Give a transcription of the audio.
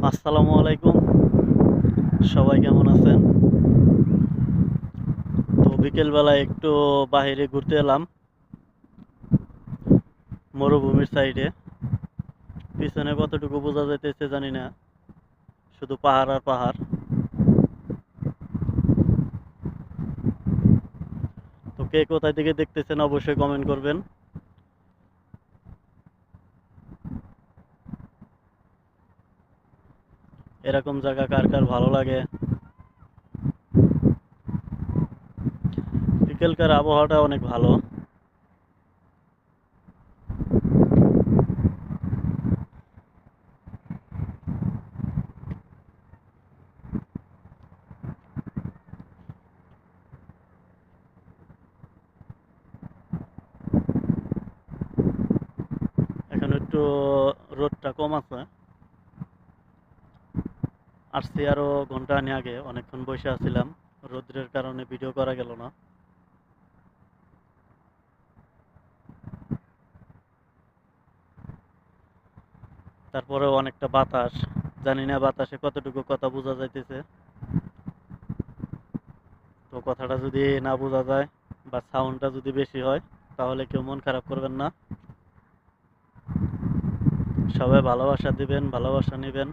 আসসালামু আলাইকুম। সবাই কেমন আছেন? তো বিকেলবেলা একটু বাইরে ঘুরতে এলাম মরুভূমির সাইডে। পিছনে কতটুকু বোঝা যাইতেছে জানি না, শুধু পাহাড় আর পাহাড়। তো কে কোথায় থেকে দেখতেছেন অবশ্যই কমেন্ট করবেন। এরকম জায়গা কার কার ভালো লাগে? বিকেলকার আবহাওয়াটা অনেক ভালো। এখন একটু রোদটা কম আছে। আসছি আরো ঘন্টা খানেক আগে, অনেকক্ষণ বসে আছিলাম, রোদ্রের কারণে ভিডিও করা গেল না। তারপরেও অনেকটা বাতাস, জানি না বাতাসে কতটুকু কথা বোঝা যাইতেছে। তো কথাটা যদি না বোঝা যায় বা সাউন্ডটা যদি বেশি হয়, তাহলে কেউ মন খারাপ করবেন না। সবাই ভালোবাসা দিবেন, ভালোবাসা নেবেন।